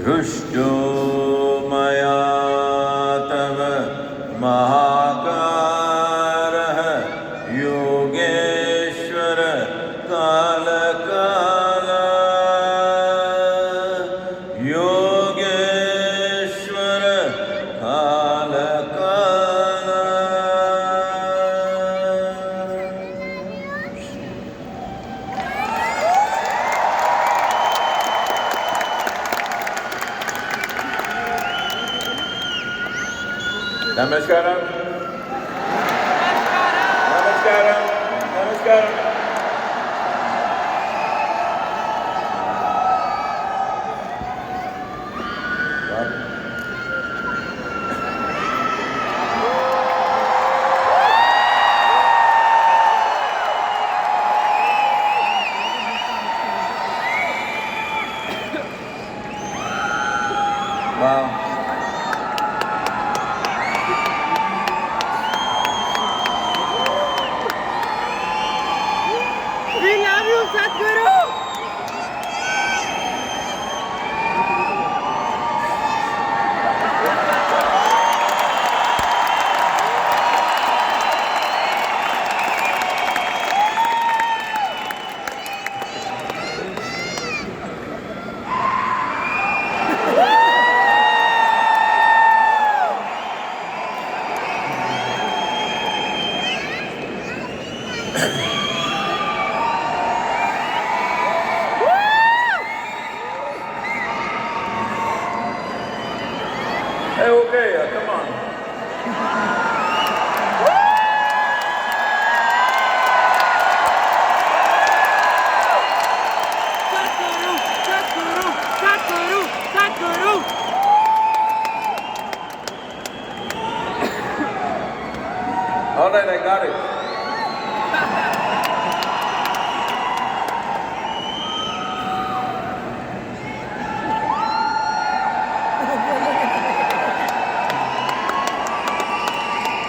हृष्टो मया तव महाकारः Yogeshwar कालकाल Yogeshwar कालकाल। Namaskaram. Namaskaram. Namaskaram. Wow. We love you, Sadhguru! Hey, okay, come on. Sadhguru! Sadhguru! Sadhguru! Sadhguru! All right, I got it.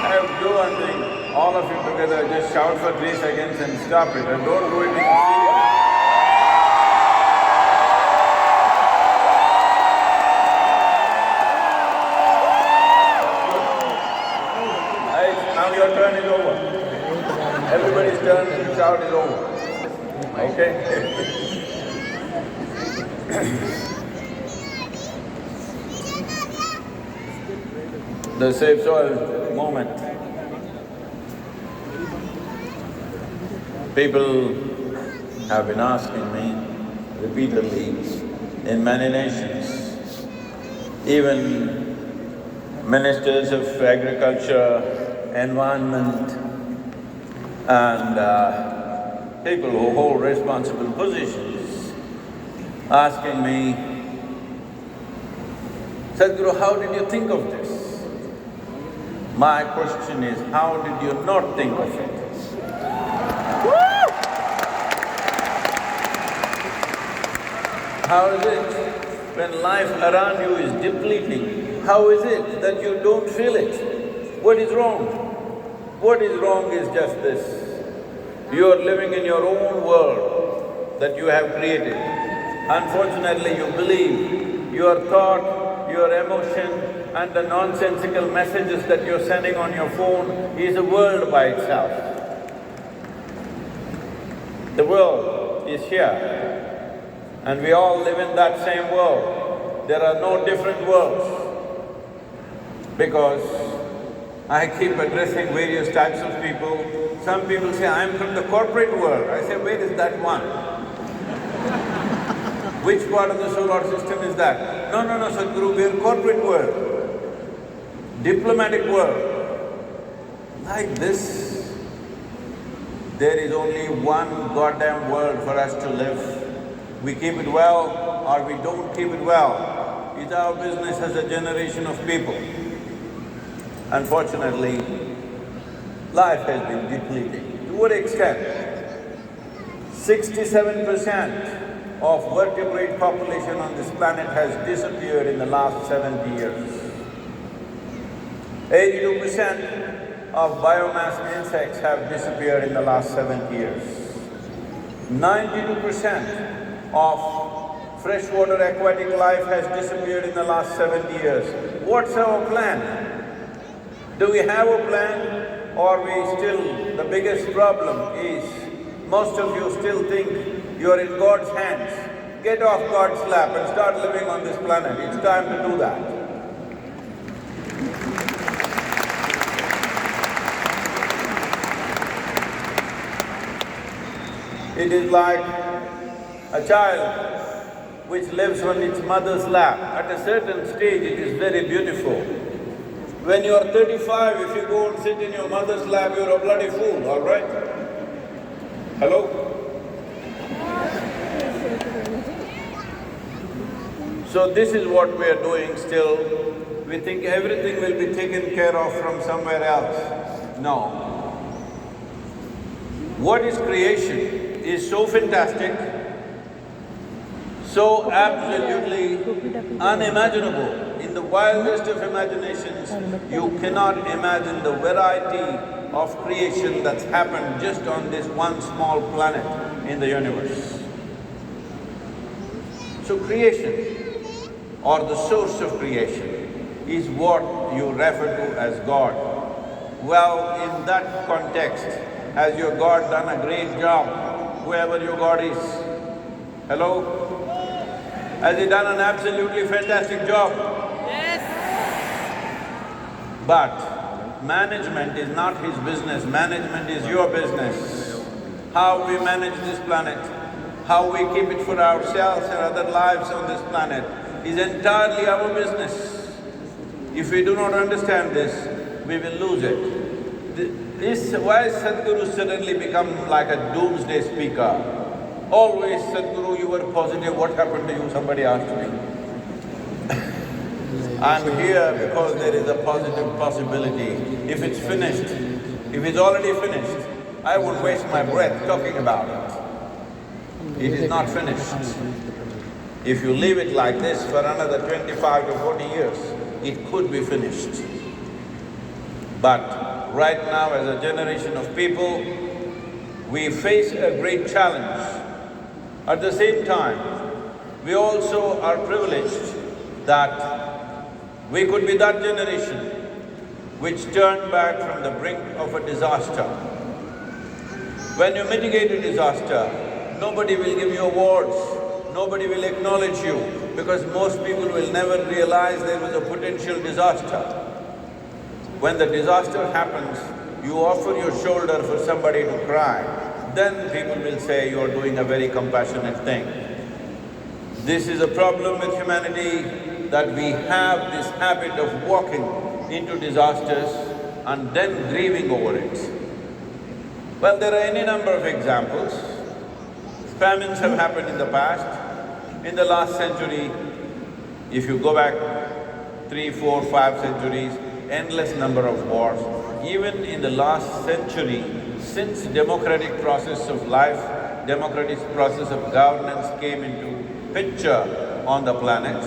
I'll do one thing. All of you together just shout for 3 seconds and stop it, and don't do it in serious. Now your turn is over. Everybody's turn to shout is over. Okay? The safe soil moment. People have been asking me repeatedly in many nations, even ministers of agriculture, environment, and people who hold responsible positions, asking me, Sadhguru, how did you think of this? My question is, how did you not think of it? How is it when life around you is depleting, how is it that you don't feel it? What is wrong? What is wrong is just this. You are living in your own world that you have created. Unfortunately, you believe your thought, your emotion and the nonsensical messages that you're sending on your phone is a world by itself. The world is here and we all live in that same world. There are no different worlds because I keep addressing various types of people. Some people say, I'm from the corporate world. I say, where is that one? Which part of the solar system is that? No, Sadhguru, we're corporate world, diplomatic world. Like this, there is only one goddamn world for us to live. We keep it well or we don't keep it well. It's our business as a generation of people. Unfortunately, life has been depleting. To what extent? 67% of vertebrate population on this planet has disappeared in the last 70 years. 82% of biomass insects have disappeared in the last 7 years. 92% of Freshwater aquatic life has disappeared in the last 70 years. What's our plan? Do we have a plan, or we still… The biggest problem is, most of you still think you're in God's hands. Get off God's lap and start living on this planet. It's time to do that. It is like a child which lives on its mother's lap. At a certain stage, it is very beautiful. When you are 35, if you go and sit in your mother's lap, you're a bloody fool, all right? Hello? So this is what we are doing still. We think everything will be taken care of from somewhere else. No. What is creation is so fantastic, so absolutely unimaginable. In the wildest of imaginations, you cannot imagine the variety of creation that's happened just on this one small planet in the universe. So creation, or the source of creation, is what you refer to as God. Well, in that context, has your God done a great job, whoever your God is? Hello? Has he done an absolutely fantastic job? Yes. But management is not his business, management is your business. How we manage this planet, how we keep it for ourselves and other lives on this planet is entirely our business. If we do not understand this, we will lose it. Why Sadhguru suddenly become like a doomsday speaker? Always, Sadhguru, you were positive, what happened to you? Somebody asked me. I'm here because there is a positive possibility. If it's finished, if it's already finished, I won't waste my breath talking about it. It is not finished. If you leave it like this for another 25 to 40 years, it could be finished. But right now, as a generation of people, we face a great challenge. At the same time, we also are privileged that we could be that generation which turned back from the brink of a disaster. When you mitigate a disaster, nobody will give you awards, nobody will acknowledge you, because most people will never realize there was a potential disaster. When the disaster happens, you offer your shoulder for somebody to cry, then people will say you are doing a very compassionate thing. This is a problem with humanity, that we have this habit of walking into disasters and then grieving over it. Well, there are any number of examples. Famines have happened in the past. In the last century, if you go back 3, 4, 5 centuries, endless number of wars. Even in the last century, since democratic process of life, democratic process of governance came into picture on the planet,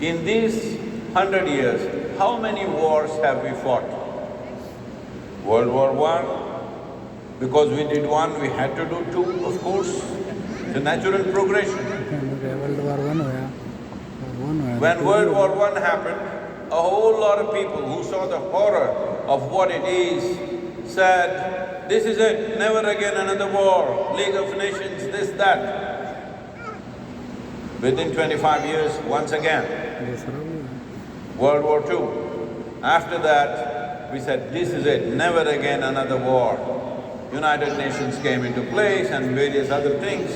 in these 100 years, how many wars have we fought? World War I, because we did one, we had to do two, of course. The natural progression. When World War I happened, a whole lot of people who saw the horror of what it is said, this is it, never again another war, League of Nations, this, that. Within 25 years, once again, World War II. After that, we said, this is it, never again another war. United Nations came into place and various other things.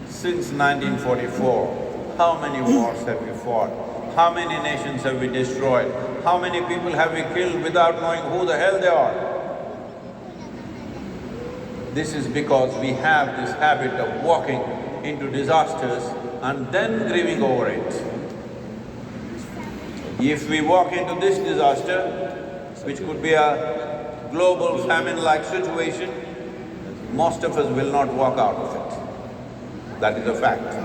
Since 1944, how many wars have we fought? How many nations have we destroyed? How many people have we killed without knowing who the hell they are? This is because we have this habit of walking into disasters and then grieving over it. If we walk into this disaster, which could be a global famine-like situation, most of us will not walk out of it. That is a fact.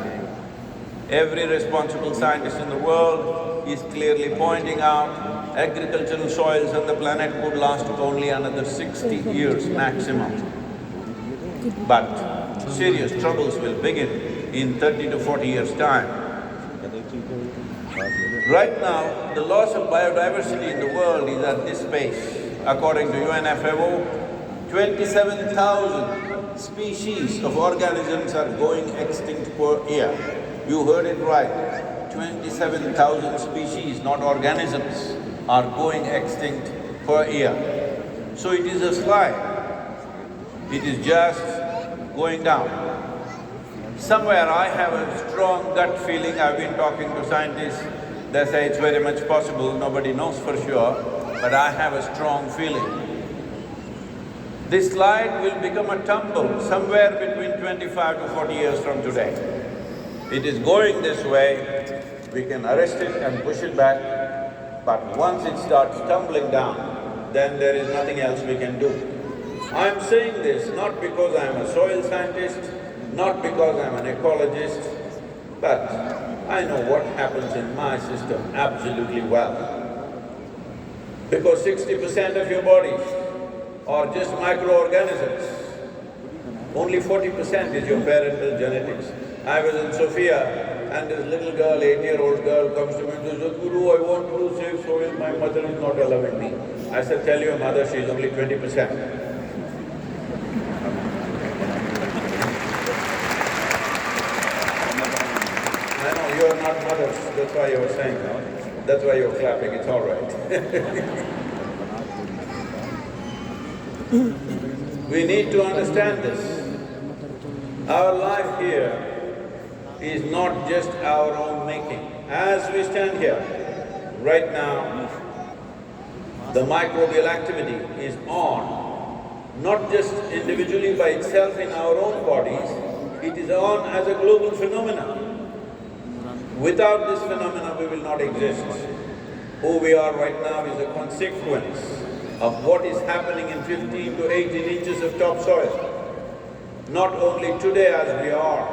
Every responsible scientist in the world is clearly pointing out agricultural soils on the planet could last only another 60 years maximum. But serious troubles will begin in 30 to 40 years' time. Right now, the loss of biodiversity in the world is at this pace. According to UNFAO, 27,000 species of organisms are going extinct per year. You heard it right, 27,000 species, not organisms, are going extinct per year. So it is a slide, it is just going down. Somewhere I have a strong gut feeling, I've been talking to scientists, they say it's very much possible, nobody knows for sure, but I have a strong feeling. This slide will become a tumble somewhere between 25 to 40 years from today. It is going this way, we can arrest it and push it back, but once it starts tumbling down, then there is nothing else we can do. I'm saying this not because I'm a soil scientist, not because I'm an ecologist, but I know what happens in my system absolutely well. Because 60% of your bodies are just microorganisms, only 40% is your parental genetics. I was in Sofia and this little girl, 8-year-old girl comes to me and says, "Guru, I want to save soil, my mother is not allowing me." I said, "Tell your mother she's only 20%. I know you're not mothers, that's why you're saying that. That's why you're clapping, it's all right. We need to understand this. Our life here is not just our own making. As we stand here, right now, the microbial activity is on, not just individually by itself in our own bodies, it is on as a global phenomenon. Without this phenomena, we will not exist. Who we are right now is a consequence of what is happening in 15 to 18 inches of topsoil. Not only today as we are,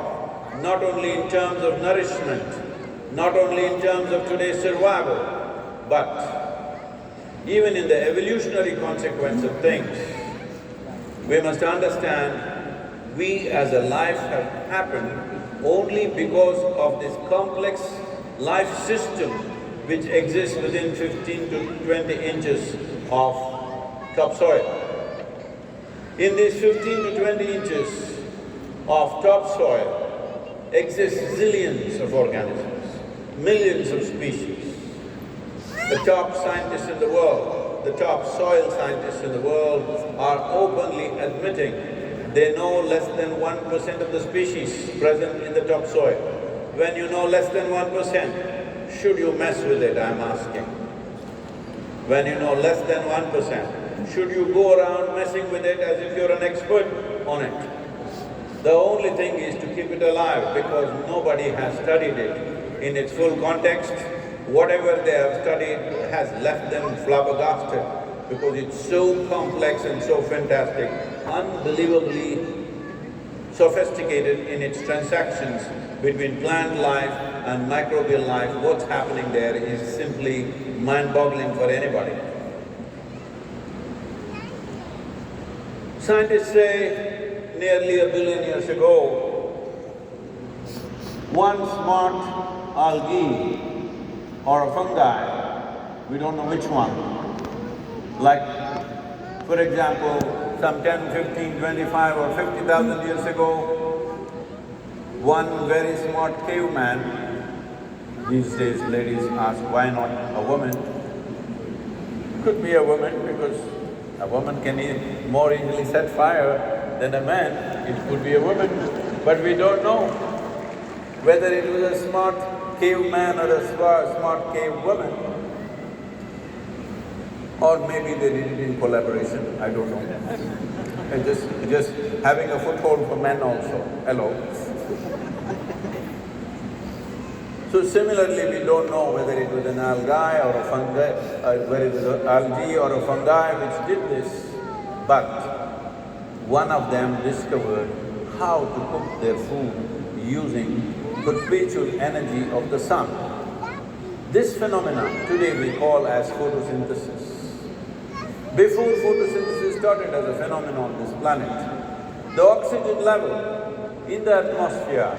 not only in terms of nourishment, not only in terms of today's survival, but even in the evolutionary consequence of things. We must understand we as a life have happened only because of this complex life system which exists within 15 to 20 inches of topsoil. In these 15 to 20 inches of topsoil exist zillions of organisms, millions of species. The top scientists in the world, the top soil scientists in the world are openly admitting they know less than 1% of the species present in the topsoil. When you know less than 1%, should you mess with it, I'm asking? When you know less than 1%, should you go around messing with it as if you're an expert on it? The only thing is to keep it alive because nobody has studied it in its full context. Whatever they have studied has left them flabbergasted because it's so complex and so fantastic, unbelievably sophisticated in its transactions between plant life and microbial life. What's happening there is simply mind-boggling for anybody. Scientists say nearly 1 billion years ago, one smart algae or a fungi, we don't know which one, like for example, some 10, 15, 25 or 50,000 years ago, one very smart caveman, these days ladies ask why not a woman? Could be a woman because a woman can more easily set fire than a man, it could be a woman, but we don't know whether it was a smart caveman or a smart cave woman. Or maybe they did it in collaboration, I don't know. And just having a foothold for men also, hello. So similarly, we don't know whether it was an algae or a fungi, whether it was an algae or a fungi which did this, but one of them discovered how to cook their food using perpetual energy of the sun. This phenomenon today we call as photosynthesis. Before photosynthesis started as a phenomenon on this planet, the oxygen level in the atmosphere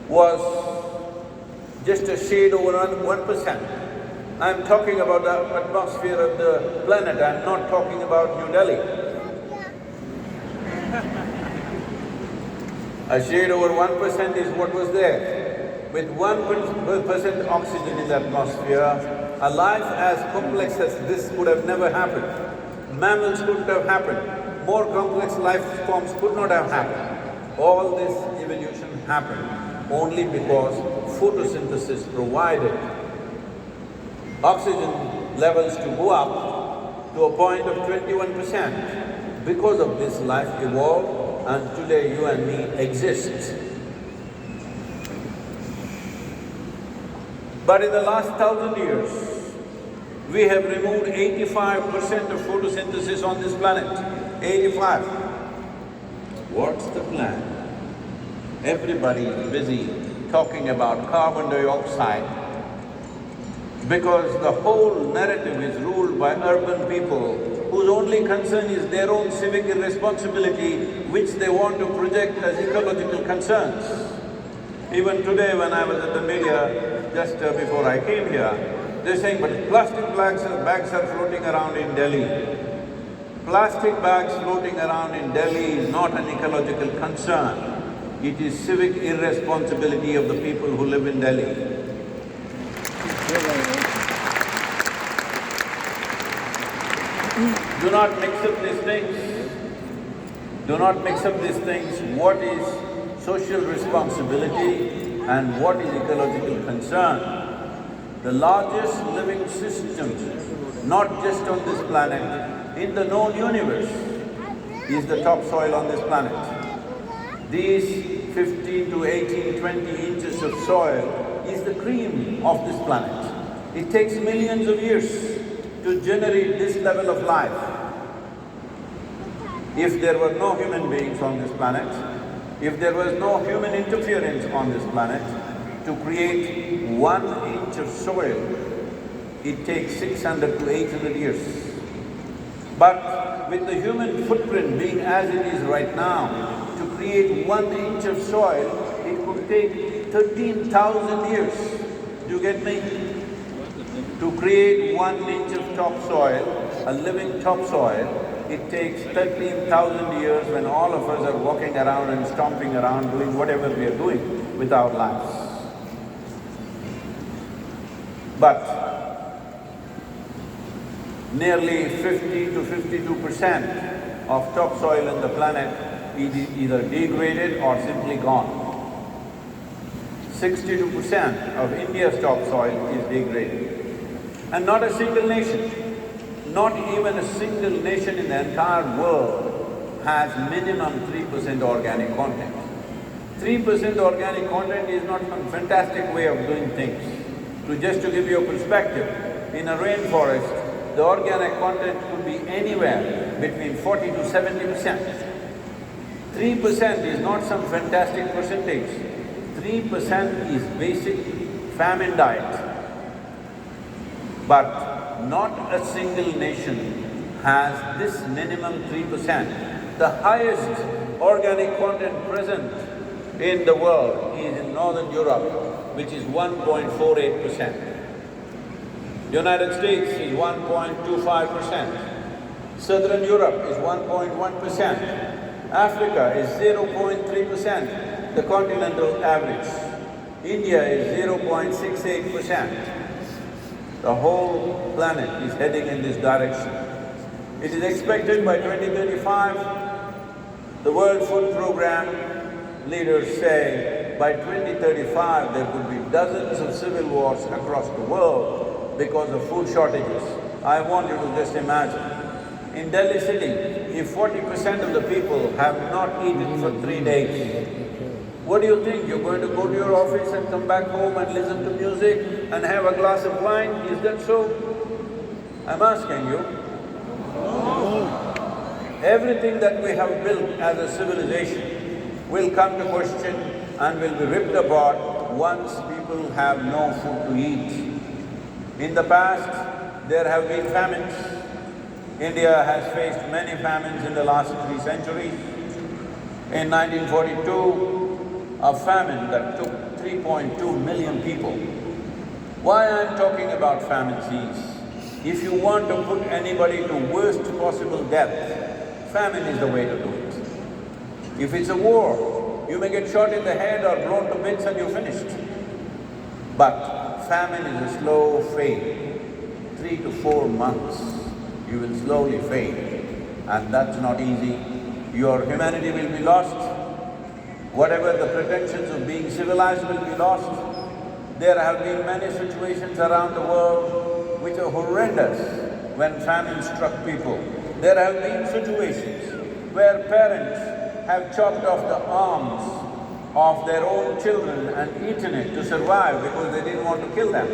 was just a shade over 1%. I'm talking about the atmosphere of the planet, I'm not talking about New Delhi. A shade over 1% is what was there. With 1% oxygen in the atmosphere, a life as complex as this would have never happened. Mammals couldn't have happened, more complex life forms could not have happened. All this evolution happened only because photosynthesis provided oxygen levels to go up to a point of 21%. Because of this, life evolved and today you and me exist. But in the last 1,000 years, we have removed 85% of photosynthesis on this planet. 85. What's the plan? Everybody is busy talking about carbon dioxide because the whole narrative is ruled by urban people whose only concern is their own civic irresponsibility, which they want to project as ecological concerns. Even today when I was at the media, just before I came here, they're saying, but plastic bags are floating around in Delhi. Plastic bags floating around in Delhi is not an ecological concern. It is civic irresponsibility of the people who live in Delhi. Do not mix up these things. Do not mix up these things. What is social responsibility and what is ecological concern? The largest living system, not just on this planet, in the known universe, is the topsoil on this planet. These 15 to 18, 20 inches of soil is the cream of this planet. It takes millions of years to generate this level of life. If there were no human beings on this planet, if there was no human interference on this planet, to create 1 inch of soil, it takes 600 to 800 years. But with the human footprint being as it is right now, to create 1 inch of soil, it could take 13,000 years. Do you get me? To create 1 inch of topsoil, a living topsoil, it takes 13,000 years when all of us are walking around and stomping around doing whatever we are doing with our lives. But nearly 50 to 52% of topsoil on the planet is either degraded or simply gone. 62% of India's topsoil is degraded. And not a single nation, not even a single nation in the entire world has minimum 3% organic content. 3% organic content is not some fantastic way of doing things. Just to give you a perspective, in a rainforest, the organic content could be anywhere between 40 to 70%. 3% is not some fantastic percentage. 3% is basic famine diet. But not a single nation has this minimum 3%. The highest organic content present in the world is in Northern Europe, which is 1.48%. United States is 1.25%. Southern Europe is 1.1%. Africa is 0.3%, the continental average. India is 0.68%. The whole planet is heading in this direction. It is expected by 2035, the World Food Program leaders say, by 2035 there could be dozens of civil wars across the world because of food shortages. I want you to just imagine, in Delhi city, if 40% of the people have not eaten for 3 days, what do you think? You're going to go to your office and come back home and listen to music and have a glass of wine? Is that so? I'm asking you. Everything that we have built as a civilization will come to question and will be ripped apart once people have no food to eat. In the past, there have been famines. India has faced many famines in the last 3 centuries. In 1942, a famine that took 3.2 million people. Why I'm talking about famines is, if you want to put anybody to worst possible death, famine is the way to do it. If it's a war, you may get shot in the head or blown to bits and you're finished. But famine is a slow fade. 3 to 4 months, you will slowly fade, and that's not easy. Your humanity will be lost. Whatever the pretensions of being civilized will be lost. There have been many situations around the world which are horrendous when famine struck people. There have been situations where parents have chopped off the arms of their own children and eaten it to survive because they didn't want to kill them.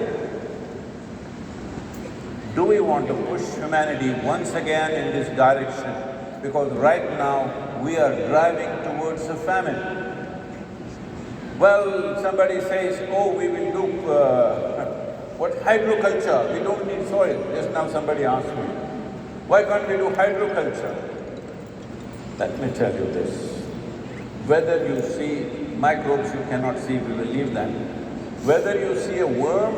Do we want to push humanity once again in this direction? Because right now we are driving towards a famine. Well, somebody says, oh, we will do what, hydroculture, we don't need soil. Just now somebody asked me, why can't we do hydroculture? Let me tell you this, whether you see microbes you cannot see, we will leave them. Whether you see a worm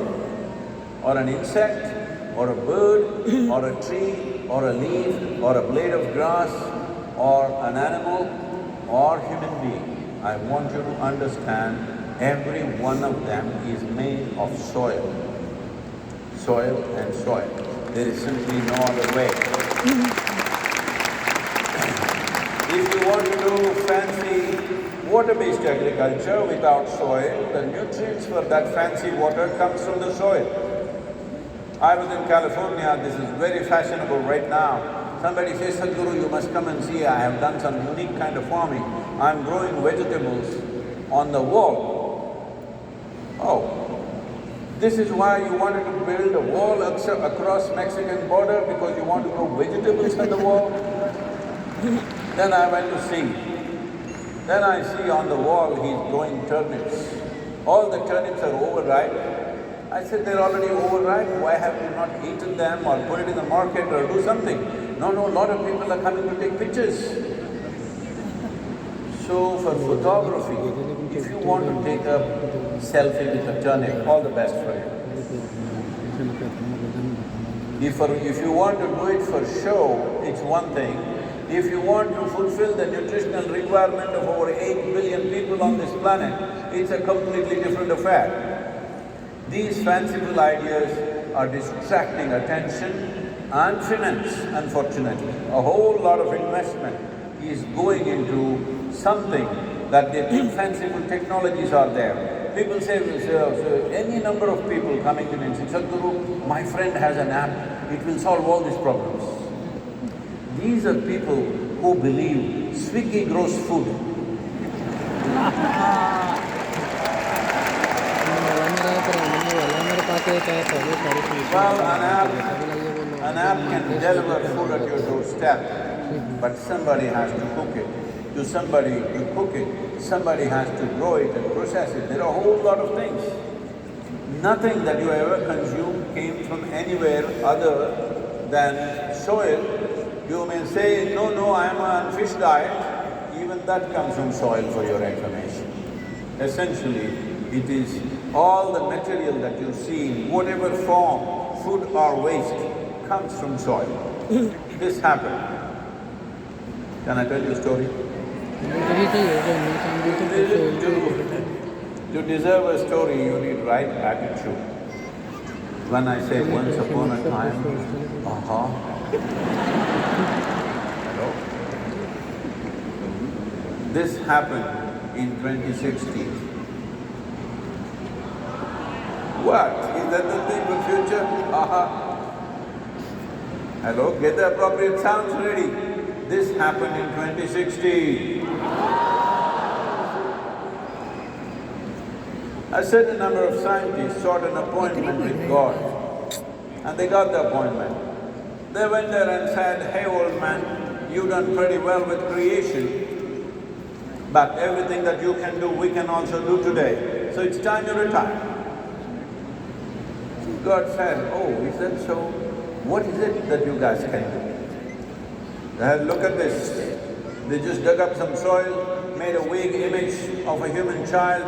or an insect or a bird or a tree or a leaf or a blade of grass or an animal or human being, I want you to understand every one of them is made of soil. Soil and soil. There is simply no other way. If you want to do fancy water-based agriculture without soil, the nutrients for that fancy water comes from the soil. I was in California, this is very fashionable right now. Somebody says, Sadhguru, you must come and see, I have done some unique kind of farming. I'm growing vegetables on the wall. Oh, this is why you wanted to build a wall across Mexican border because you want to grow vegetables on the wall? Then I went to see. Then I see on the wall he's growing turnips. All the turnips are overripe. I said, they're already overripe, why have you not eaten them or put it in the market or do something? No, a lot of people are coming to take pictures. So for photography, if you want to take a selfie with a turnip, all the best for you. If you want to do it for show, it's one thing. If you want to fulfill the nutritional requirement of over 8 billion people on this planet, it's a completely different affair. These fanciful ideas are distracting attention and finance, unfortunately. A whole lot of investment is going into something that they think fanciful technologies are there. People say, any number of people coming to me and say, Sadhguru, my friend has an app, it will solve all these problems. These are people who believe Swiggy grows food. Well, an app can deliver food at your doorstep, but somebody has to cook it. To somebody to cook it, somebody has to grow it and process it. There are a whole lot of things. Nothing that you ever consume came from anywhere other than soil. You may say, no, I'm on fish diet. Even that comes from soil, for your information. Essentially, it is all the material that you see in whatever form, food or waste, comes from soil. This happened. Can I tell you a story? To deserve a story, you need right attitude. When I say once upon a time, hello? This happened in 2016. What? Is that the thing for future? Hello? Get the appropriate sounds ready. This happened in 2016. A certain number of scientists sought an appointment with God, and they got the appointment. They went there and said, hey old man, you've done pretty well with creation, but everything that you can do, we can also do today. So it's time you retire. God said, oh, is that so? What is it that you guys can do? Look at this. They just dug up some soil, made a vague image of a human child,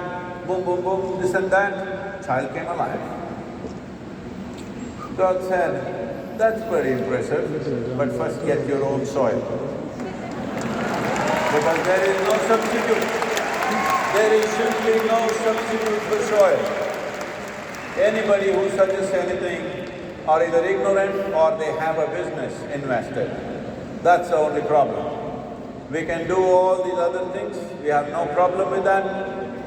boom, boom, boom, this and that, child came alive. God said, that's very impressive, but first get your own soil. Because there is no substitute. There is simply no substitute for soil. Anybody who suggests anything are either ignorant or they have a business invested. That's the only problem. We can do all these other things, we have no problem with that,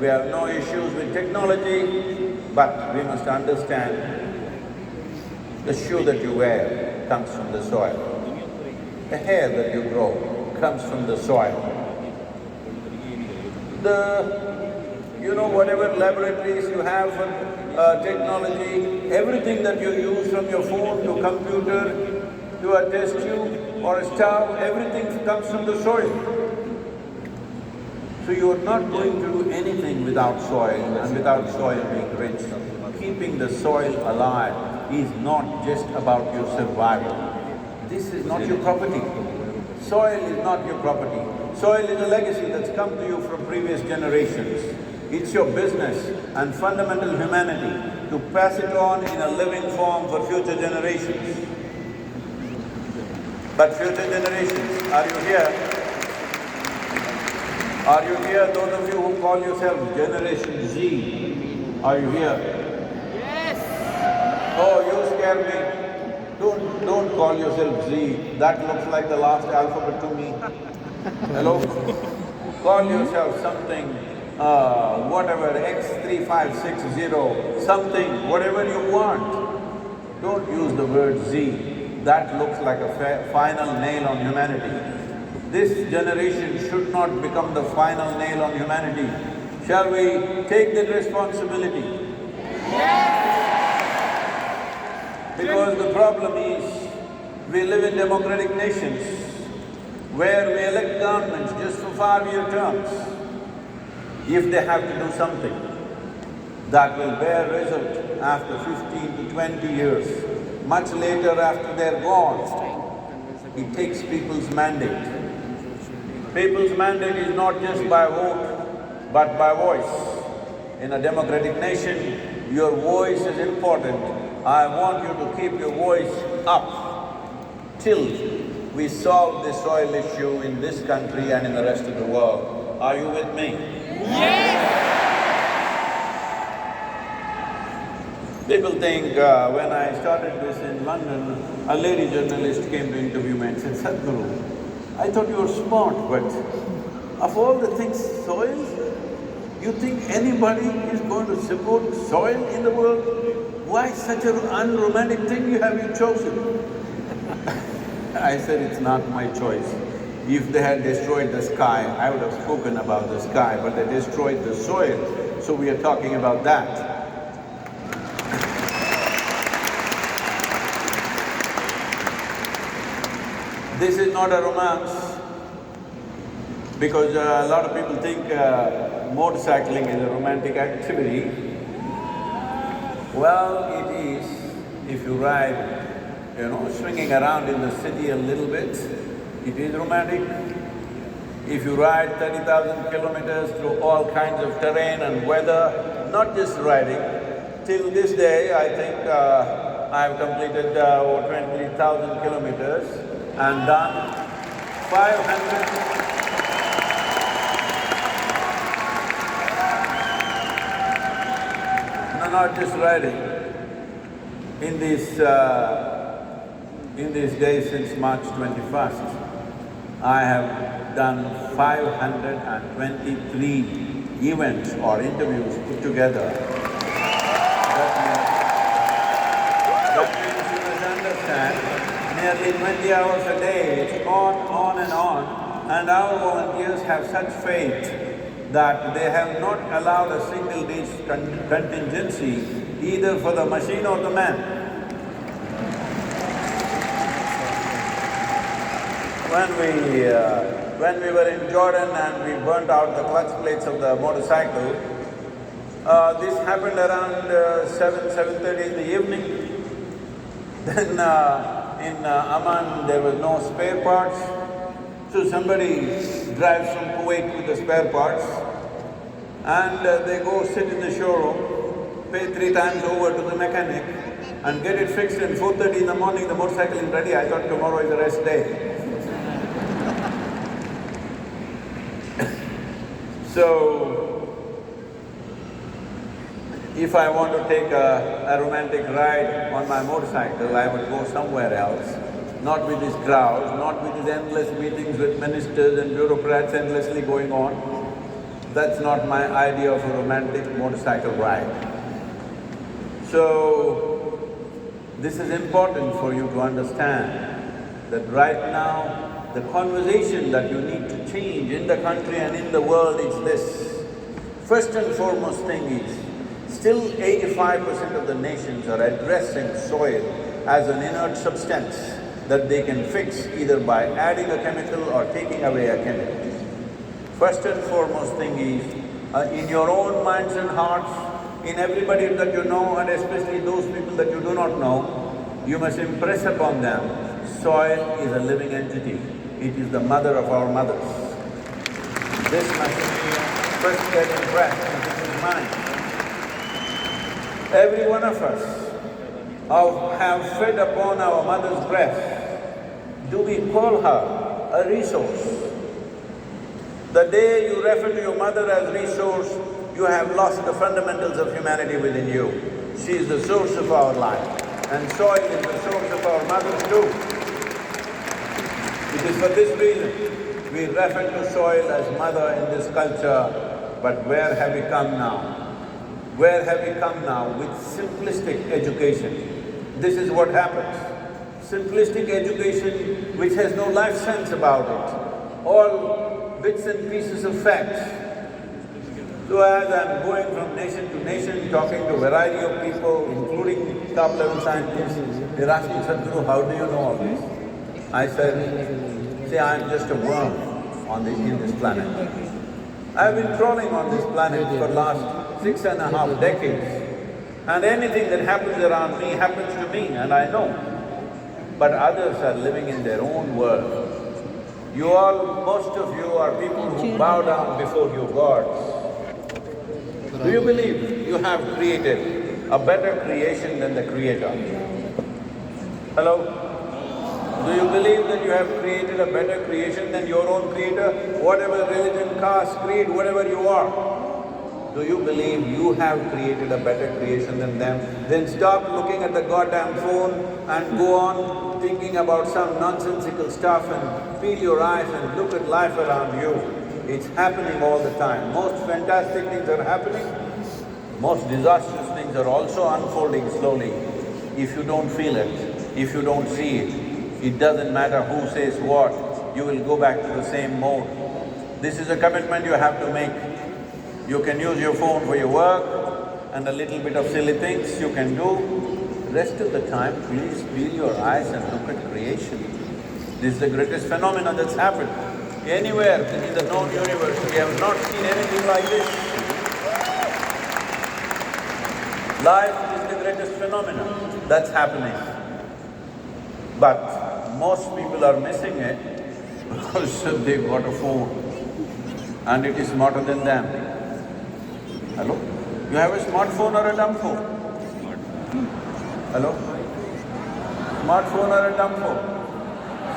we have no issues with technology, but we must understand the shoe that you wear comes from the soil. The hair that you grow comes from the soil. Whatever laboratories you have for technology, everything that you use from your phone to computer to a test tube or a stove, everything comes from the soil. So you are not going to do anything without soil and without soil being rich. Keeping the soil alive is not just about your survival. This is not your property. Soil is not your property. Soil is a legacy that's come to you from previous generations. It's your business and fundamental humanity to pass it on in a living form for future generations. But future generations, are you here? Are you here, those of you who call yourselves Generation Z? Are you here? Yes! Oh, you scare me. Don't call yourself Z. That looks like the last alphabet to me. Hello? Call yourself something, whatever, X3560, something, whatever you want. Don't use the word Z. That looks like a final nail on humanity. This generation should not become the final nail on humanity. Shall we take that responsibility? Because the problem is, we live in democratic nations where we elect governments just for 5-year terms. If they have to do something that will bear result after 15 to 20 years, much later after they're gone, it takes people's mandate. People's mandate is not just by vote, but by voice. In a democratic nation, your voice is important. I want you to keep your voice up till we solve the soil issue in this country and in the rest of the world. Are you with me? Yes! People think when I started this in London, a lady journalist came to interview me and said, Sadhguru, I thought you were smart, but of all the things, soil? You think anybody is going to support soil in the world? Why such an unromantic thing have you chosen? I said, it's not my choice. If they had destroyed the sky, I would have spoken about the sky, but they destroyed the soil, so we are talking about that. This is not a romance, because a lot of people think motorcycling is a romantic activity. Well, it is if you ride, swinging around in the city a little bit, it is romantic. If you ride 30,000 kilometers through all kinds of terrain and weather, not just riding, till this day I think I've completed over 20,000 kilometers and done 500… No, not just riding. In these days since March 21st, I have done 523 events or interviews put together. That means you must understand, nearly 20 hours a day, it's on and on, and our volunteers have such faith that they have not allowed a single day's contingency either for the machine or the man. When we were in Jordan and we burnt out the clutch plates of the motorcycle, this happened around 7:30 in the evening. Then in Amman there was no spare parts, so somebody drives from Kuwait with the spare parts, and they go sit in the showroom, pay 3 times over to the mechanic and get it fixed, and 4:30 in the morning the motorcycle is ready. I thought tomorrow is a rest day. So, if I want to take a romantic ride on my motorcycle, I would go somewhere else, not with these crowds, not with these endless meetings with ministers and bureaucrats endlessly going on. That's not my idea of a romantic motorcycle ride. So, this is important for you to understand that right now, the conversation that you need to change in the country and in the world is this. First and foremost thing is, still 85% of the nations are addressing soil as an inert substance that they can fix either by adding a chemical or taking away a chemical. First and foremost thing is, in your own minds and hearts, in everybody that you know, and especially those people that you do not know, you must impress upon them, soil is a living entity. It is the mother of our mothers. This must first get impressed into his mind. Every one of us have fed upon our mother's breast. Do we call her a resource? The day you refer to your mother as resource, you have lost the fundamentals of humanity within you. She is the source of our life, and soil is the source of our mothers too. It is for this reason we refer to soil as mother in this culture, but where have we come now? Where have we come now with simplistic education? This is what happens. Simplistic education which has no life sense about it, all bits and pieces of facts. So as I'm going from nation to nation, talking to a variety of people, including top-level scientists, they're asking, Sadhguru, how do you know all this? I said, see, I'm just a worm in this planet. I've been crawling on this planet for the last 6.5 decades, and anything that happens around me happens to me, and I know. But others are living in their own world. You all, most of you are people who bow down before your gods. Do you believe you have created a better creation than the Creator? Hello? Do you believe that you have created a better creation than your own Creator? Whatever religion, caste, creed, whatever you are, do you believe you have created a better creation than them? Then stop looking at the goddamn phone and go on thinking about some nonsensical stuff and peel your eyes and look at life around you. It's happening all the time. Most fantastic things are happening. Most disastrous things are also unfolding slowly. If you don't feel it, if you don't see it, it doesn't matter who says what, you will go back to the same mode. This is a commitment you have to make. You can use your phone for your work and a little bit of silly things you can do. Rest of the time, please peel your eyes and look at creation. This is the greatest phenomenon that's happened. Anywhere in the known universe, we have not seen anything like this. Life is the greatest phenomenon that's happening. But most people are missing it because they've got a phone and it is smarter than them. Hello? You have a smartphone or a dumb phone? Hello? Smartphone or a dumb phone?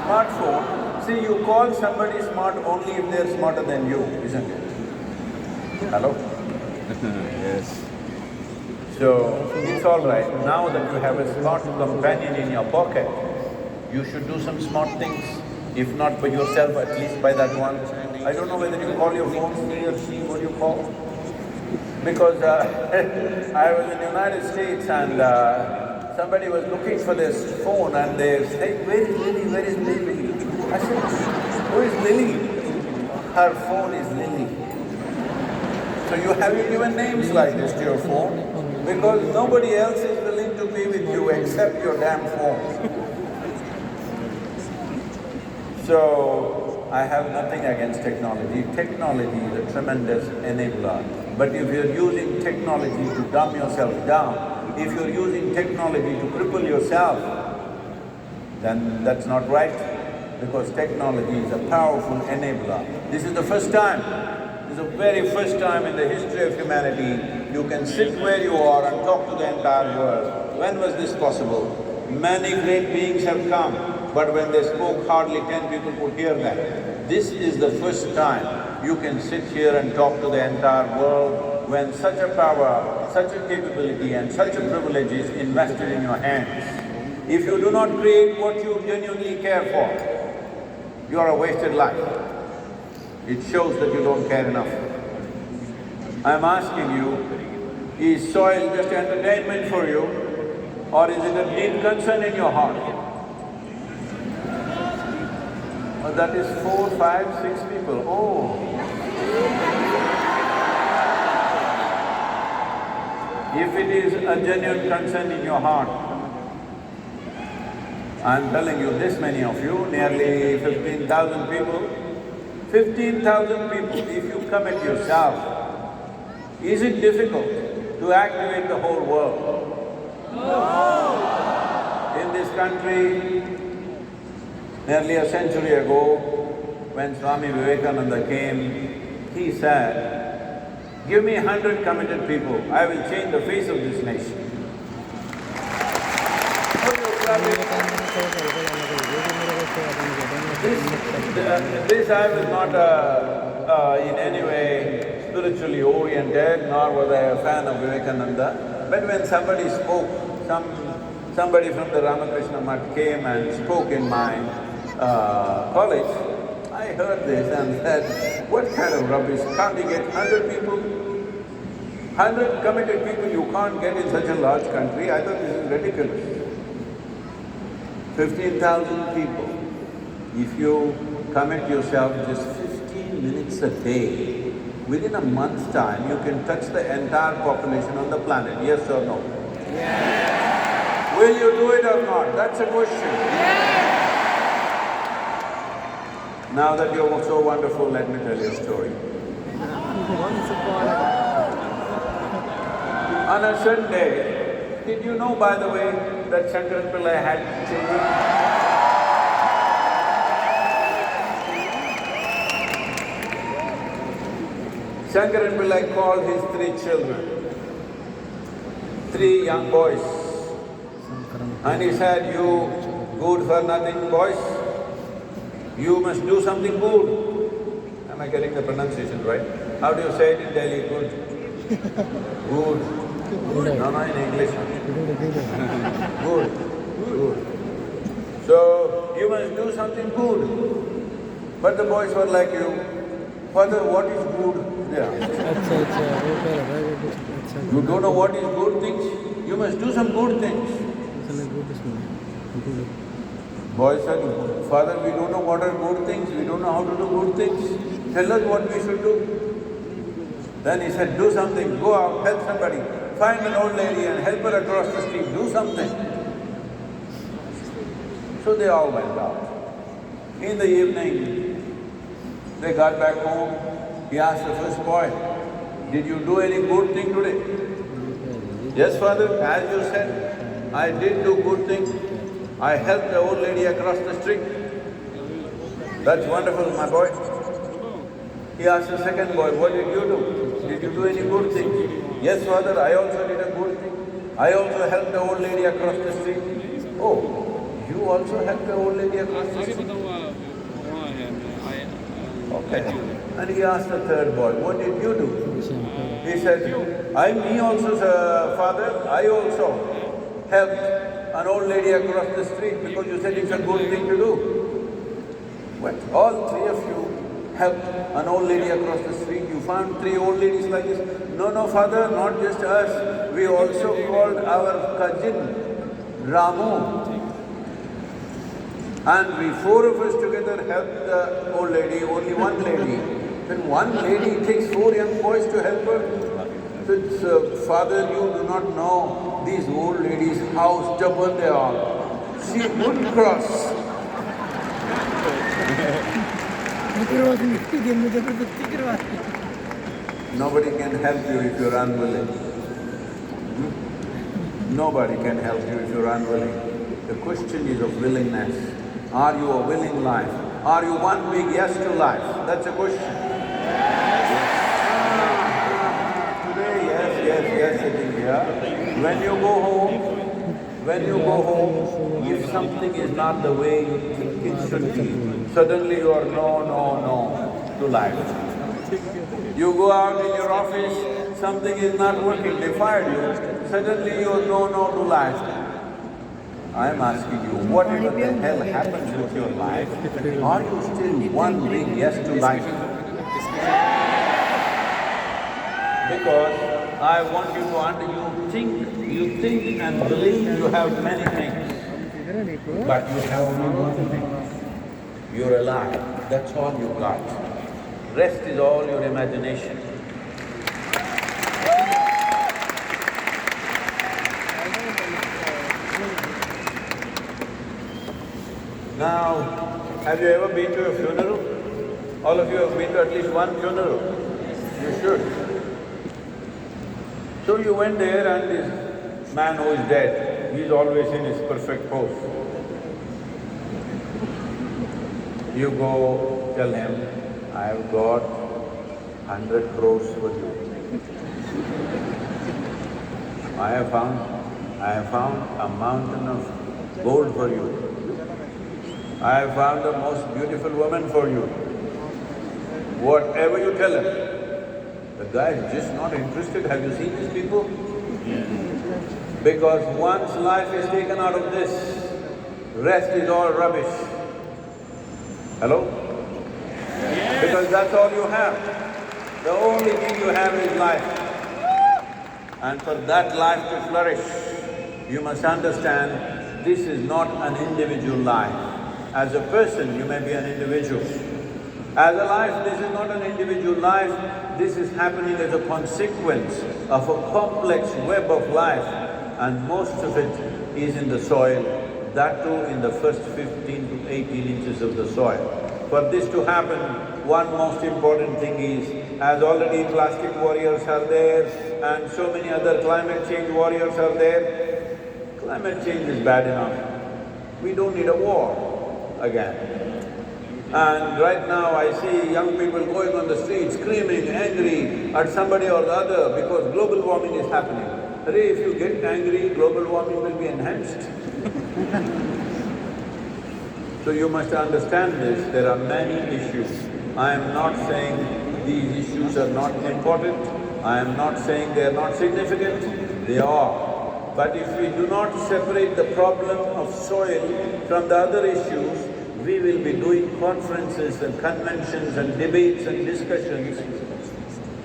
Smartphone, see, you call somebody smart only if they're smarter than you, isn't it? Hello? Yes. So, it's all right. Now that you have a smart companion in your pocket, you should do some smart things, if not by yourself, at least by that one. I don't know whether you call your phone he or she, what do you call? Because I was in the United States and somebody was looking for this phone and they said, where is Lily, where is Lily? I said, who is Lily? Her phone is Lily. So have you given names like this to your phone? Because nobody else is willing to be with you except your damn phone. So, I have nothing against technology. Technology is a tremendous enabler. But if you're using technology to dumb yourself down, if you're using technology to cripple yourself, then that's not right, because technology is a powerful enabler. This is the first time, this is the very first time in the history of humanity you can sit where you are and talk to the entire world. When was this possible? Many great beings have come, but when they spoke, hardly 10 people could hear them. This is the first time you can sit here and talk to the entire world when such a power, such a capability and such a privilege is invested in your hands. If you do not create what you genuinely care for, you are a wasted life. It shows that you don't care enough. I'm asking you, is soil just entertainment for you, or is it a deep concern in your heart? Oh, that is 4, 5, 6 people. Oh. If it is a genuine concern in your heart, I'm telling you, this many of you, nearly 15,000 people, 15,000 people, if you commit yourself, is it difficult to activate the whole world? In this country, nearly a century ago, when Swami Vivekananda came, he said, "Give me 100 committed people, I will change the face of this nation." This I was not in any way spiritually oriented, nor was I a fan of Vivekananda. But when somebody spoke, somebody from the Ramakrishna Mutt came and spoke in my college, I heard this and said, what kind of rubbish, can't you get 100 people? 100 committed people you can't get in such a large country, I thought this is ridiculous. 15,000 people, if you commit yourself just 15 minutes a day, within a month's time you can touch the entire population on the planet, yes or no? Yes. Will you do it or not? That's a question. Yes. Now that you're so wonderful, let me tell you a story. On a Sunday, did you know, by the way, that Shankaran Pillai had children? Shankaran Pillai called his 3 children, 3 young boys, and he said, "You good for nothing boys, you must do something good." Am I getting the pronunciation right? How do you say it in Delhi, good? Good. No, in English. Good. So, you must do something good. But the boys were like you, "Father, what is good?" Yeah. You don't know what is good things? You must do some good things. Boys said, "Father, we don't know what are good things, we don't know how to do good things. Tell us what we should do." Then he said, "Do something, go out, help somebody. Find an old lady and help her across the street, do something." So they all went out. In the evening, they got back home. He asked the first boy, "Did you do any good thing today?" "Yes, father, as you said, I did do good things. I helped the old lady across the street." "That's wonderful, my boy." He asked the second boy, "What did you do? Did you do any good thing?" "Yes, father, I also did a good thing. I also helped the old lady across the street." "Oh, you also helped the old lady across the street?" Okay. And he asked the third boy, "What did you do?" He said, me also, father, I also helped an old lady across the street because you said it's a good thing to do." Well, all 3 of you helped an old lady across the street. You found 3 old ladies like this. No, father, not just us. We also called our cousin Ramu. And we 4 of us together helped the old lady, only one lady. Then one lady takes 4 young boys to help her. So, father, you do not know these old ladies how stubborn they are. She wouldn't cross. Nobody can help you if you're unwilling. Nobody can help you if you're unwilling. The question is of willingness. Are you a willing life? Are you one big yes to life? That's a question. Today, yes, sitting here. When you go home, if something is not the way you think it should be, suddenly you are no to life. You go out in your office, something is not working, they fired you, suddenly you are no to life. I'm asking you, whatever the hell happens with your life, are you still one big yes to life? Because I want you to you think and believe you have many things, but you have only one thing. You're alive, that's all you got. Rest is all your imagination. Now, have you ever been to a funeral? All of you have been to at least one funeral. You should. So you went there and this man who is dead, he's always in his perfect pose. You go tell him, I've got 100 crores for you. I have found a mountain of gold for you. I have found the most beautiful woman for you. Whatever you tell him, the guy is just not interested. Have you seen these people? Because once life is taken out of this, rest is all rubbish. Hello? Because that's all you have. The only thing you have is life. And for that life to flourish, you must understand this is not an individual life. As a person, you may be an individual. As a life, this is not an individual life, this is happening as a consequence of a complex web of life, and most of it is in the soil, that too in the first 15 to 18 inches of the soil. For this to happen, one most important thing is, as already plastic warriors are there and so many other climate change warriors are there, climate change is bad enough. We don't need a war again. And right now I see young people going on the street screaming, angry at somebody or the other because global warming is happening. Arey, if you get angry, global warming will be enhanced. So you must understand this, there are many issues. I am not saying these issues are not important, I am not saying they are not significant, they are. But if we do not separate the problem of soil from the other issues, we will be doing conferences and conventions and debates and discussions,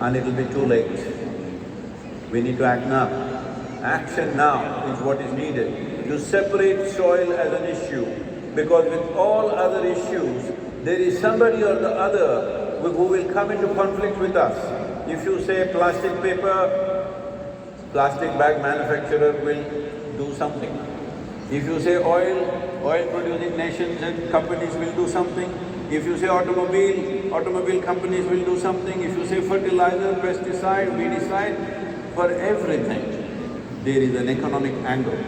and it will be too late. We need to act now. Action now is what is needed, to separate soil as an issue, because with all other issues, there is somebody or the other who will come into conflict with us. If you say plastic paper, plastic bag manufacturer will do something. If you say oil producing nations and companies will do something. If you say automobile companies will do something. If you say fertilizer, pesticide, weedicide, for everything there is an economic angle.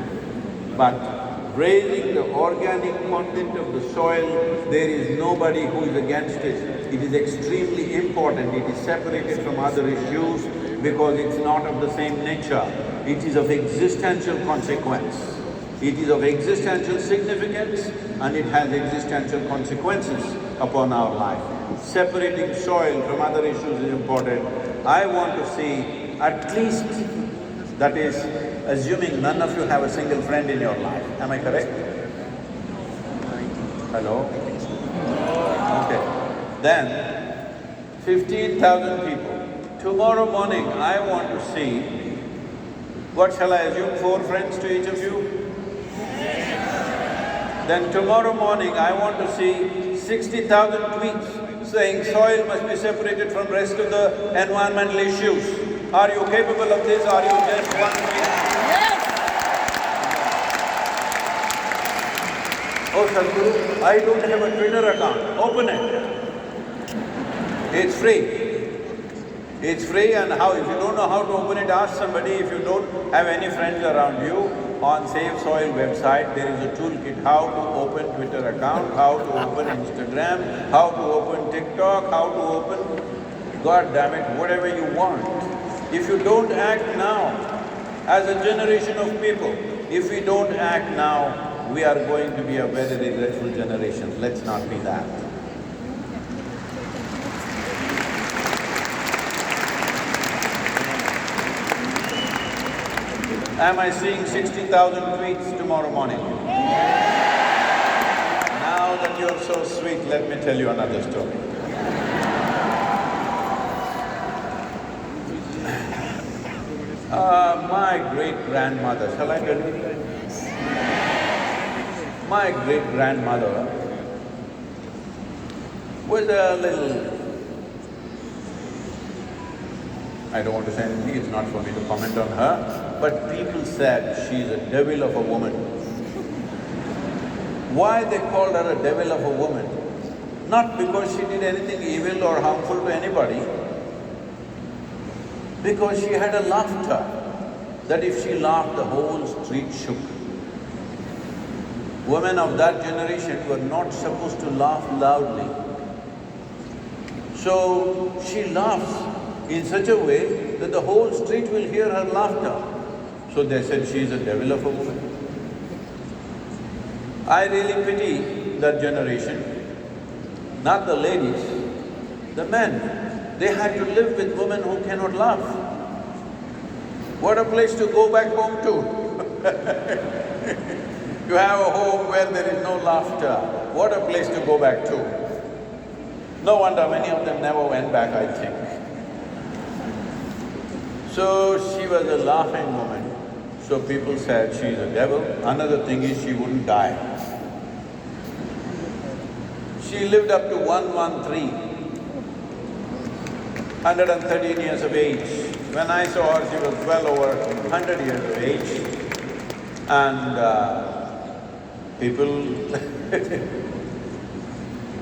But raising the organic content of the soil, there is nobody who is against it. It is extremely important, it is separated from other issues because it's not of the same nature. It is of existential consequence. It is of existential significance and it has existential consequences upon our life. Separating soil from other issues is important. I want to see at least, that is, assuming none of you have a single friend in your life. Am I correct? Hello? Okay. Then, 15,000 people. Tomorrow morning, I want to see, what shall I assume, 4 friends to each of you? Then tomorrow morning, I want to see 60,000 tweets saying soil must be separated from rest of the environmental issues. Are you capable of this? Are you just one tweet? Yes! Oh Sadhguru, I don't have a Twitter account. Open it. It's free. It's free, and how? If you don't know how to open it, ask somebody. If you don't have any friends around you, on Save Soil website, there is a toolkit how to open Twitter account, how to open Instagram, how to open TikTok, how to open, God damn it, whatever you want. If you don't act now, as a generation of people, if we don't act now, we are going to be a very regretful generation. Let's not be that. Am I seeing 60,000 tweets tomorrow morning? Now that you're so sweet, let me tell you another story. My great-grandmother, shall I tell you? My great-grandmother was a little… I don't want to say anything, it's not for me to comment on her, but people said she's a devil of a woman. Why they called her a devil of a woman? Not because she did anything evil or harmful to anybody, because she had a laughter that if she laughed, the whole street shook. Women of that generation were not supposed to laugh loudly. So she laughs in such a way that the whole street will hear her laughter. So they said she is a devil of a woman. I really pity that generation, not the ladies, the men. They had to live with women who cannot laugh. What a place to go back home to. You have a home where there is no laughter. What a place to go back to. No wonder many of them never went back, I think. So she was a laughing woman, so people said she's a devil. Another thing is she wouldn't die. She lived up to 113, 113 years of age. When I saw her, she was well over 100 years of age. And people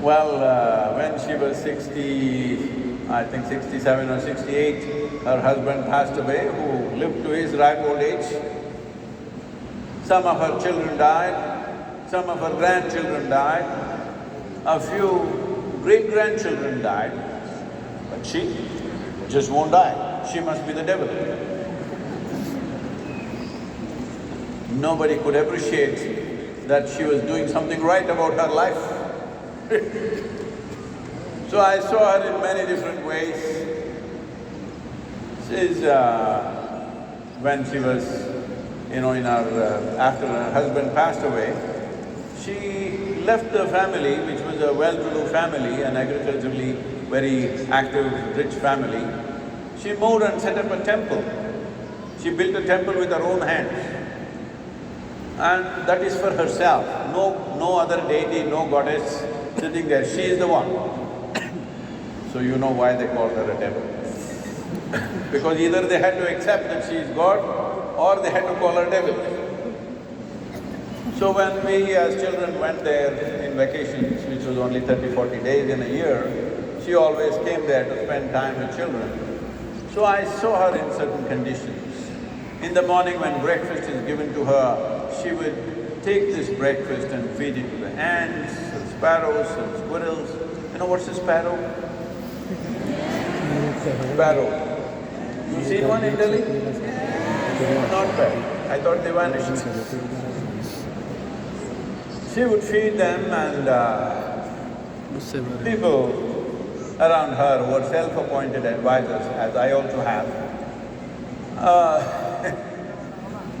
when she was 60, I think 67 or 68, her husband passed away, who lived to his ripe old age. Some of her children died, some of her grandchildren died, a few great-grandchildren died, but she just won't die. She must be the devil. Nobody could appreciate that she was doing something right about her life. So I saw her in many different ways. She's… when she was, in her… after her husband passed away, she left the family, which was a well-to-do family, an agriculturally very active, rich family. She moved and set up a temple. She built a temple with her own hands. And that is for herself, no other deity, no goddess sitting there, she is the one. So you know why they called her a devil. Because either they had to accept that she is God, or they had to call her devil. So when we as children went there in vacations, which was only 30-40 days in a year, she always came there to spend time with children. So I saw her in certain conditions. In the morning when breakfast is given to her, she would take this breakfast and feed it to the ants, and sparrows and squirrels. You know what's a sparrow? Sparrow. You seen one in Delhi? Not bad. I thought they vanished. She would feed them, and people around her who were self-appointed advisors, as I also have,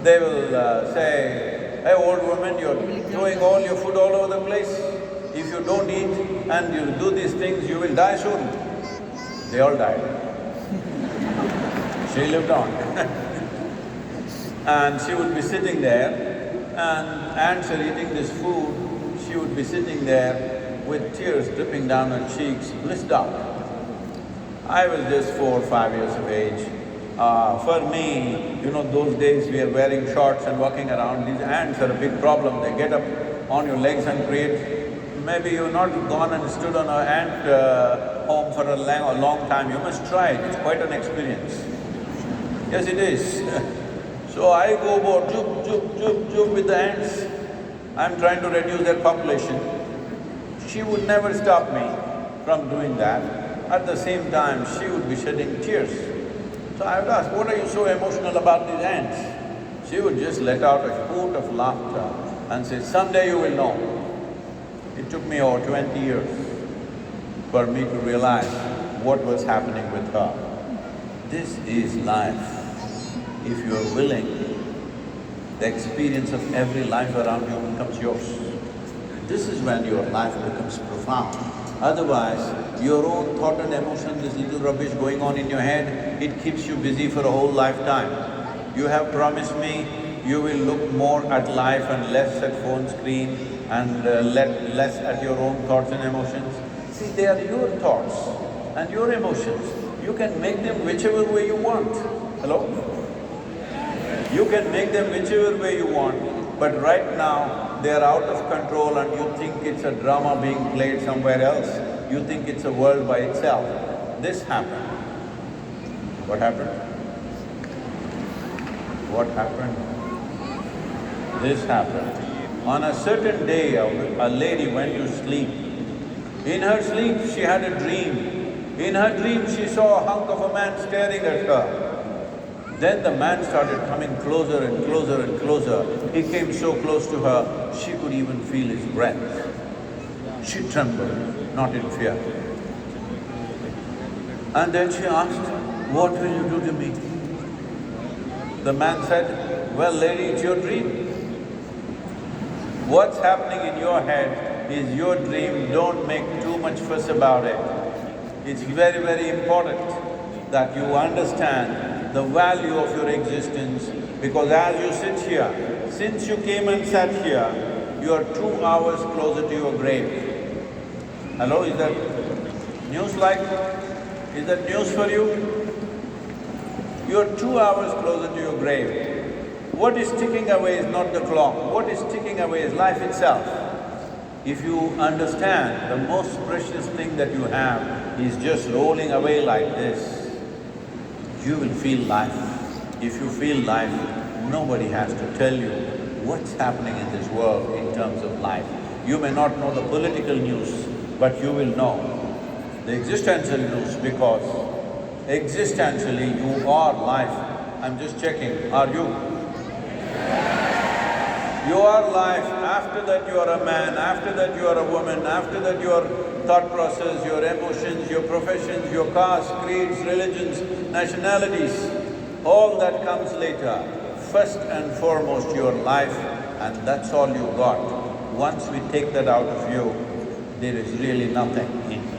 they will say, "Hey, old woman, you're throwing all your food all over the place. If you don't eat and you do these things, you will die soon." They all died. She lived on. And she would be sitting there, and ants are eating this food. She would be sitting there with tears dripping down her cheeks, blissed out. I was just 4 or 5 years of age. For me, you know, those days we are wearing shorts and walking around, these ants are a big problem. They get up on your legs and create… Maybe you've not gone and stood on an ant home for a long time, you must try it, it's quite an experience. Yes, it is. So I go about zoop with the ants. I'm trying to reduce their population. She would never stop me from doing that. At the same time, she would be shedding tears. So I would ask, what are you so emotional about these ants? She would just let out a hoot of laughter and say, someday you will know. It took me over 20 years for me to realize what was happening with her. This is life. If you are willing, the experience of every life around you becomes yours. This is when your life becomes profound. Otherwise, your own thought and emotion, this little rubbish going on in your head, it keeps you busy for a whole lifetime. You have promised me you will look more at life and less at phone screen and less at your own thoughts and emotions. See, they are your thoughts and your emotions. You can make them whichever way you want. Hello? You can make them whichever way you want, but right now they are out of control and you think it's a drama being played somewhere else. You think it's a world by itself. This happened. What happened? What happened? This happened. On a certain day, a lady went to sleep. In her sleep, she had a dream. In her dream, she saw a hunk of a man staring at her. Then the man started coming closer and closer and closer. He came so close to her, she could even feel his breath. She trembled, not in fear. And then she asked, what will you do to me? The man said, well, lady, it's your dream. What's happening in your head is your dream, don't make too much fuss about it. It's very, very important that you understand the value of your existence, because as you sit here, since you came and sat here, you are 2 hours closer to your grave. Hello, is that news like? Is that news for you? You are 2 hours closer to your grave. What is ticking away is not the clock, what is ticking away is life itself. If you understand the most precious thing that you have is just rolling away like this, you will feel life. If you feel life, nobody has to tell you what's happening in this world in terms of life. You may not know the political news, but you will know the existential news, because existentially you are life. I'm just checking, are you? You are life. After that you are a man, after that you are a woman, after that your thought process, your emotions, your professions, your caste, creeds, religions, nationalities, all that comes later. First and foremost your life, and that's all you got. Once we take that out of you, there is really nothing in you.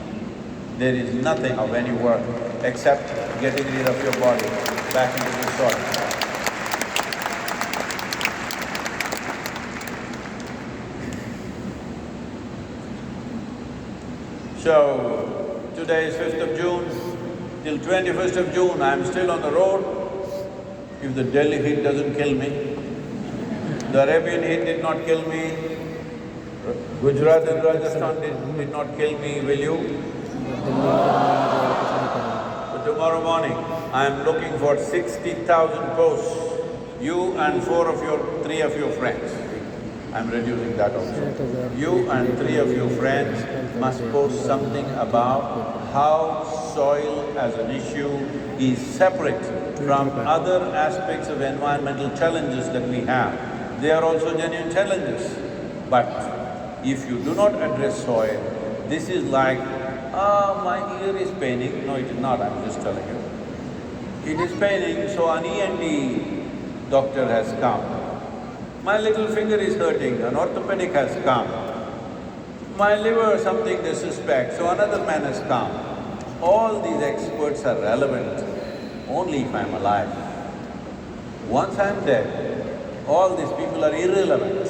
There is nothing of any worth except getting rid of your body back into the soil. So, today is 5th of June, till 21st of June I'm still on the road. If the Delhi heat doesn't kill me, the Arabian heat did not kill me, Gujarat and Rajasthan did not kill me, will you? So tomorrow morning, I'm looking for 60,000 posts, you and three of your friends. I'm reducing that also. You and 3 of your friends must post something about how soil as an issue is separate from other aspects of environmental challenges that we have. They are also genuine challenges. But if you do not address soil, this is like, my ear is paining. No, it is not, I'm just telling you. It is paining, so an ENT doctor has come. My little finger is hurting, an orthopedic has come. My liver, something they suspect, so another man has come. All these experts are relevant only if I'm alive. Once I'm dead, all these people are irrelevant.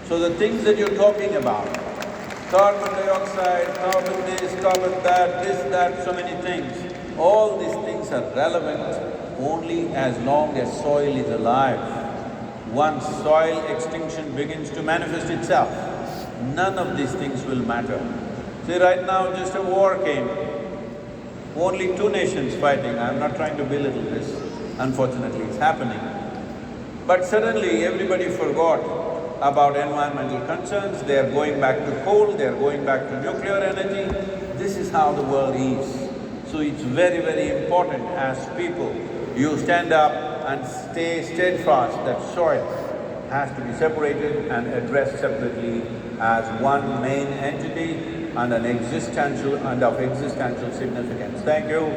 So the things that you're talking about, carbon dioxide, carbon this, carbon that, this, that, so many things, all these things are relevant only as long as soil is alive. Once soil extinction begins to manifest itself, none of these things will matter. See, right now just a war came, only 2 nations fighting. I'm not trying to belittle this, unfortunately it's happening. But suddenly everybody forgot about environmental concerns, they are going back to coal, they are going back to nuclear energy. This is how the world is. So it's very, very important as people, you stand up and stay steadfast that soil has to be separated and addressed separately as one main entity and an existential and of existential significance. Thank you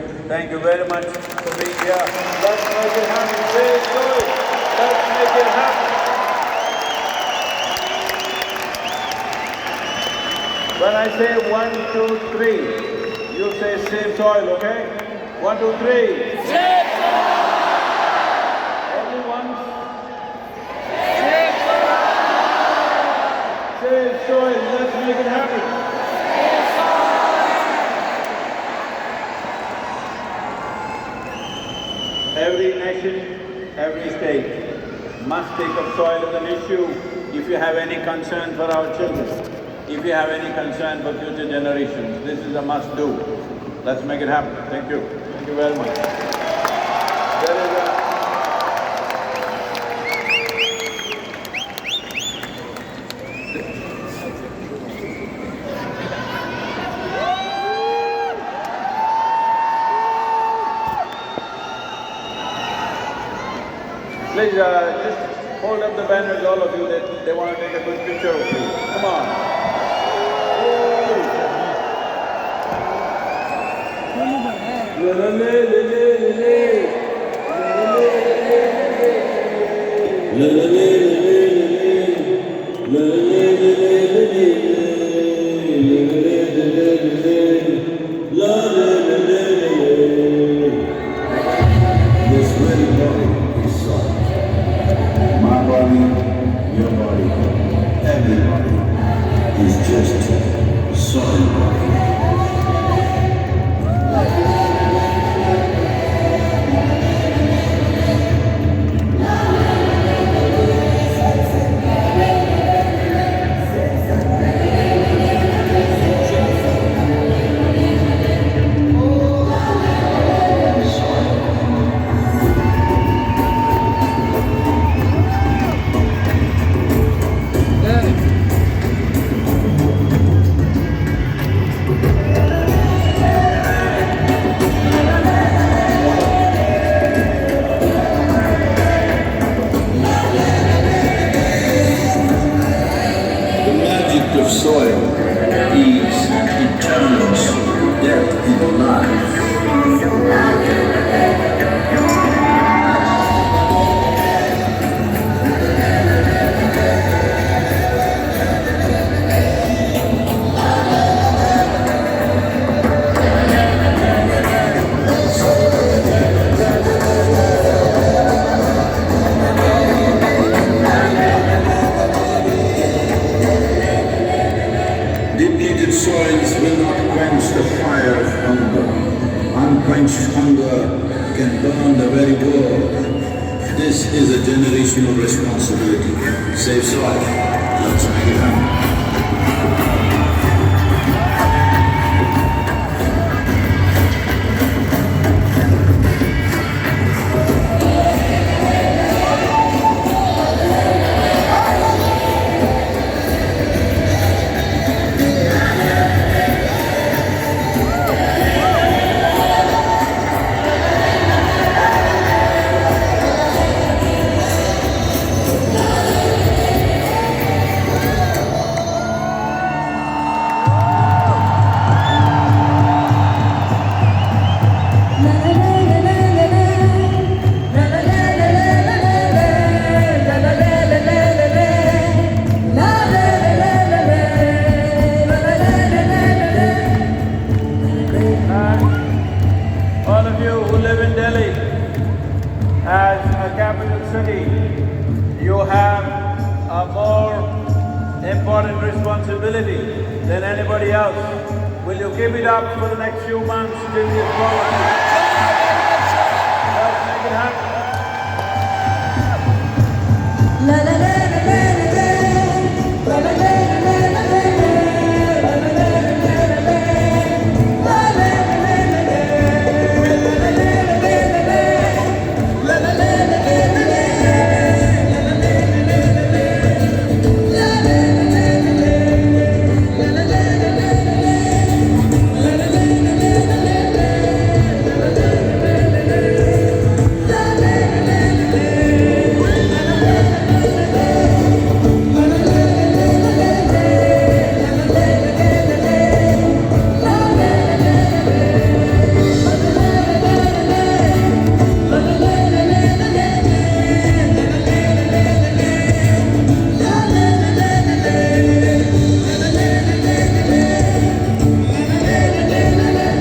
very much for being here. Let's make it happen. Say soil. Let's make it happen. When I say 1, 2, 3, you say save soil, okay? 1, 2, 3. Save soil! Everyone? Save soil! Save soil, let's make it happen. Save soil! Every nation, every state must take up soil as an issue if you have any concern for our children. If you have any concern for future generations, this is a must-do. Let's make it happen. Thank you. Thank you very much. There is a… Please just hold up the banners, all of you, they want to take a good picture of you. Come on. This very body is soil. My body, your body, everybody is just soil body. Of soil is eternal death in life. Depleted soils will not quench the fire of hunger. Unquenched hunger can burn the very world. This is a generational responsibility. Save soil. Let's make it happen. All of you who live in Delhi, as a capital city, you have a more important responsibility than anybody else. Will you keep it up for the next few months till this problem? Let's make it happen.